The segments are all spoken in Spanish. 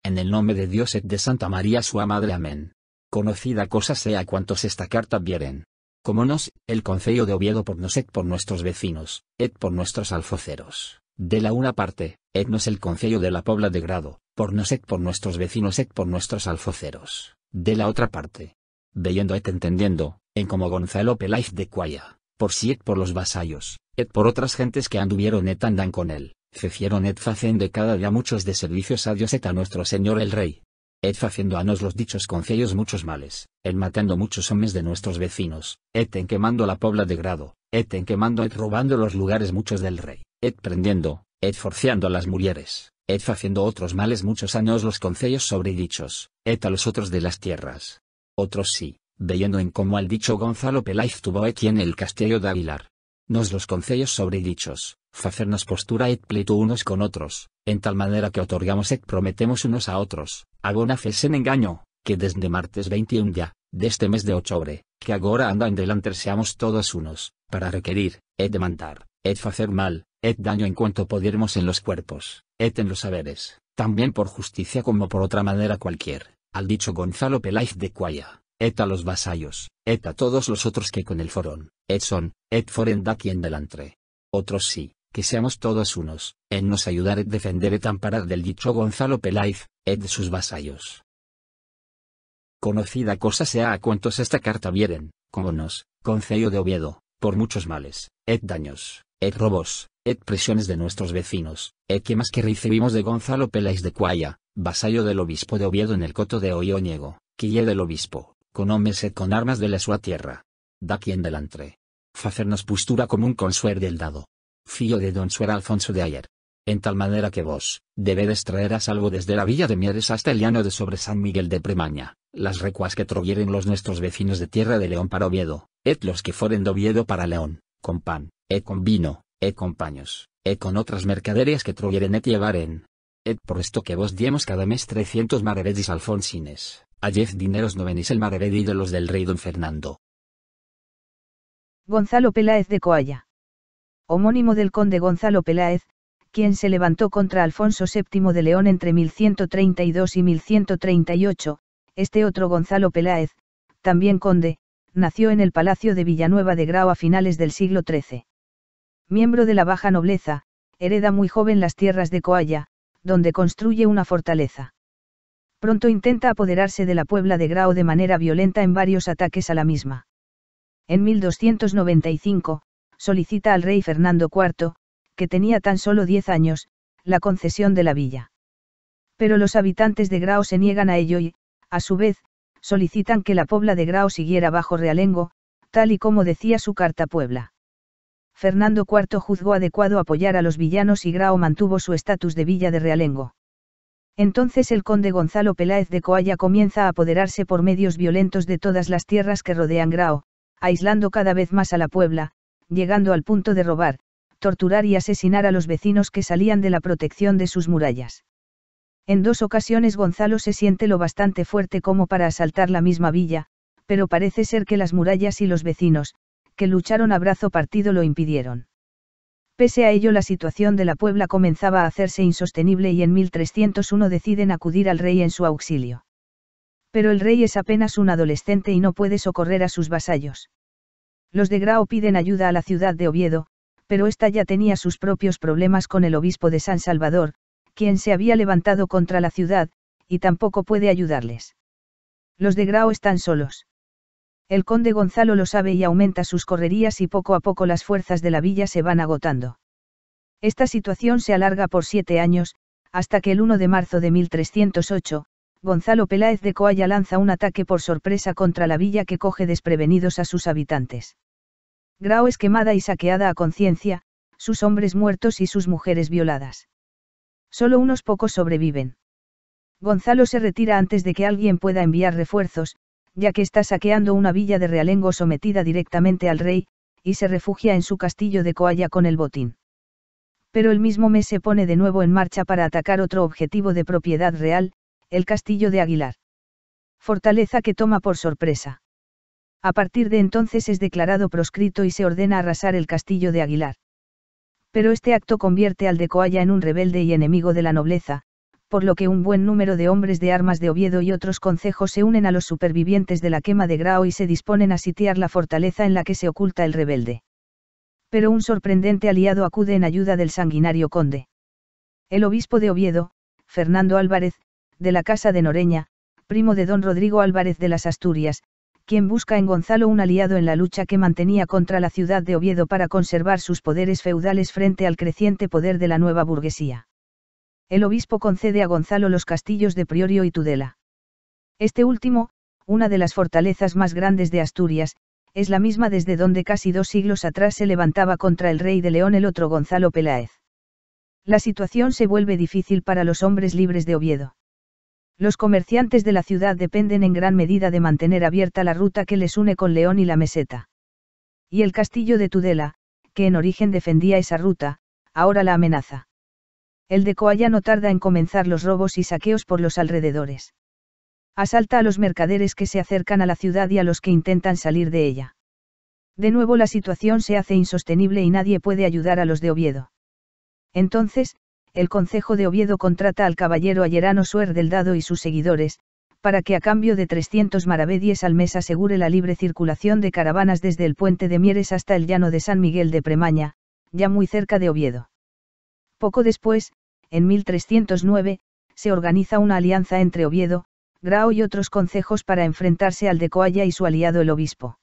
en el nombre de Dios et de Santa María sua Madre. Amén. Conocida cosa sea cuantos esta carta vieren. Como nos, el concello de Oviedo por nos et por nuestros vecinos, et por nuestros alfoceros, de la una parte, et nos el concello de la Pobla de Grado, por nos et por nuestros vecinos et por nuestros alfoceros, de la otra parte. Veyendo et entendiendo, en como Gonzalo Peláez de Cuaya, por sí et por los vasallos, et por otras gentes que anduvieron et andan con él, fecieron et facen de cada día muchos de servicios a Dios et a nuestro Señor el Rey. Et faciendo a nos los dichos concellos muchos males, en matando muchos hombres de nuestros vecinos, et en quemando la Pobla de Grado, et en quemando et robando los lugares muchos del rey, et prendiendo, et forciando a las mulieres, et faciendo otros males muchos años los concellos sobredichos, et a los otros de las tierras. Otros sí, veyendo en cómo al dicho Gonzalo Peláez tuvo et en el castillo de Aguilar. Nos los concellos sobredichos, facernos postura et pleito unos con otros, en tal manera que otorgamos et prometemos unos a otros, agona fes en engaño, que desde martes 21 ya, de este mes de octubre, que agora anda en delante seamos todos unos, para requerir, et demandar, et facer mal, et daño en cuanto pudiéremos en los cuerpos, et en los saberes, también por justicia como por otra manera cualquier, al dicho Gonzalo Peláez de Cuaya, et a los vasallos, et a todos los otros que con él foron, et son, et foren daqui en delante. Otros sí, que seamos todos unos, en nos ayudar et defender et amparar del dicho Gonzalo Peláez, et de sus vasallos. Conocida cosa sea a cuantos esta carta vieren, como nos, concello de Oviedo, por muchos males, et daños, et robos, et presiones de nuestros vecinos, et quemas que recibimos de Gonzalo Peláez de Cuaya, vasallo del obispo de Oviedo en el coto de Oioñego, quille del obispo, con hombres et con armas de la sua tierra. Daqui en delante. Facernos postura común con suer del dado. Fillo de don Suer Alfonso de Ayer. En tal manera que vos, debedes traer a salvo desde la villa de Mieres hasta el llano de sobre San Miguel de Premaña, las recuas que trovieren los nuestros vecinos de tierra de León para Oviedo, et los que foren de Oviedo para León, con pan, et con vino, et con paños, et con otras mercaderías que trovieren et llevaren. Et por esto que vos diemos cada mes 300 maravedis alfonsines, a 10 dineros no venís el maravedi de los del rey don Fernando. Gonzalo Peláez de Coalla. Homónimo del conde Gonzalo Peláez, quien se levantó contra Alfonso VII de León entre 1132 y 1138, este otro Gonzalo Peláez, también conde, nació en el palacio de Villanueva de Grao a finales del siglo XIII. Miembro de la baja nobleza, hereda muy joven las tierras de Coalla, donde construye una fortaleza. Pronto intenta apoderarse de la Puebla de Grao de manera violenta en varios ataques a la misma. En 1295, solicita al rey Fernando IV, que tenía tan solo 10 años, la concesión de la villa. Pero los habitantes de Grao se niegan a ello y, a su vez, solicitan que la Pobla de Grao siguiera bajo realengo, tal y como decía su carta Puebla. Fernando IV juzgó adecuado apoyar a los villanos y Grao mantuvo su estatus de villa de realengo. Entonces el conde Gonzalo Peláez de Coalla comienza a apoderarse por medios violentos de todas las tierras que rodean Grao, aislando cada vez más a la Puebla, llegando al punto de robar, torturar y asesinar a los vecinos que salían de la protección de sus murallas. En 2 ocasiones Gonzalo se siente lo bastante fuerte como para asaltar la misma villa, pero parece ser que las murallas y los vecinos, que lucharon a brazo partido lo impidieron. Pese a ello la situación de la Puebla comenzaba a hacerse insostenible y en 1301 deciden acudir al rey en su auxilio. Pero el rey es apenas un adolescente y no puede socorrer a sus vasallos. Los de Grao piden ayuda a la ciudad de Oviedo, pero ésta ya tenía sus propios problemas con el obispo de San Salvador, quien se había levantado contra la ciudad, y tampoco puede ayudarles. Los de Grao están solos. El conde Gonzalo lo sabe y aumenta sus correrías y poco a poco las fuerzas de la villa se van agotando. Esta situación se alarga por 7 años, hasta que el 1 de marzo de 1308, Gonzalo Peláez de Coalla lanza un ataque por sorpresa contra la villa que coge desprevenidos a sus habitantes. Grao es quemada y saqueada a conciencia, sus hombres muertos y sus mujeres violadas. Solo unos pocos sobreviven. Gonzalo se retira antes de que alguien pueda enviar refuerzos, ya que está saqueando una villa de realengo sometida directamente al rey, y se refugia en su castillo de Coalla con el botín. Pero el mismo mes se pone de nuevo en marcha para atacar otro objetivo de propiedad real, el castillo de Aguilar. Fortaleza que toma por sorpresa. A partir de entonces es declarado proscrito y se ordena arrasar el castillo de Aguilar. Pero este acto convierte al de Coalla en un rebelde y enemigo de la nobleza, por lo que un buen número de hombres de armas de Oviedo y otros concejos se unen a los supervivientes de la quema de Grao y se disponen a sitiar la fortaleza en la que se oculta el rebelde. Pero un sorprendente aliado acude en ayuda del sanguinario conde. El obispo de Oviedo, Fernando Álvarez, de la Casa de Noreña, primo de don Rodrigo Álvarez de las Asturias, quien busca en Gonzalo un aliado en la lucha que mantenía contra la ciudad de Oviedo para conservar sus poderes feudales frente al creciente poder de la nueva burguesía. El obispo concede a Gonzalo los castillos de Priorio y Tudela. Este último, una de las fortalezas más grandes de Asturias, es la misma desde donde casi 2 siglos atrás se levantaba contra el rey de León el otro Gonzalo Peláez. La situación se vuelve difícil para los hombres libres de Oviedo. Los comerciantes de la ciudad dependen en gran medida de mantener abierta la ruta que les une con León y la meseta. Y el castillo de Tudela, que en origen defendía esa ruta, ahora la amenaza. El de Coalla no tarda en comenzar los robos y saqueos por los alrededores. Asalta a los mercaderes que se acercan a la ciudad y a los que intentan salir de ella. De nuevo la situación se hace insostenible y nadie puede ayudar a los de Oviedo. Entonces, el concejo de Oviedo contrata al caballero Ayerano Suer del Dado y sus seguidores, para que a cambio de 300 maravedíes al mes asegure la libre circulación de caravanas desde el puente de Mieres hasta el llano de San Miguel de Premaña, ya muy cerca de Oviedo. Poco después, en 1309, se organiza una alianza entre Oviedo, Grao y otros concejos para enfrentarse al de Coalla y su aliado el obispo.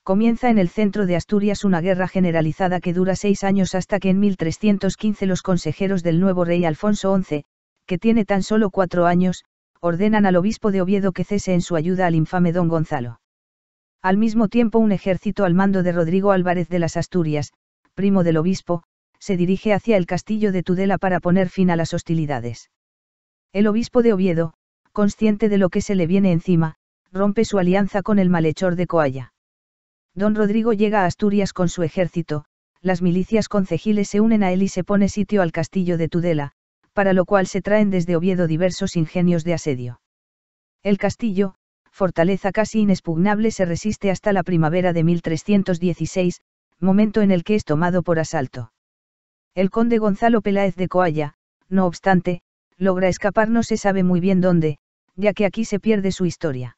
Comienza en el centro de Asturias una guerra generalizada que dura 6 años hasta que en 1315 los consejeros del nuevo rey Alfonso XI, que tiene tan solo 4 años, ordenan al obispo de Oviedo que cese en su ayuda al infame don Gonzalo. Al mismo tiempo un ejército al mando de Rodrigo Álvarez de las Asturias, primo del obispo, se dirige hacia el castillo de Tudela para poner fin a las hostilidades. El obispo de Oviedo, consciente de lo que se le viene encima, rompe su alianza con el malhechor de Coalla. Don Rodrigo llega a Asturias con su ejército, las milicias concejiles se unen a él y se pone sitio al castillo de Tudela, para lo cual se traen desde Oviedo diversos ingenios de asedio. El castillo, fortaleza casi inexpugnable, se resiste hasta la primavera de 1316, momento en el que es tomado por asalto. El conde Gonzalo Peláez de Coalla, no obstante, logra escapar no se sabe muy bien dónde, ya que aquí se pierde su historia.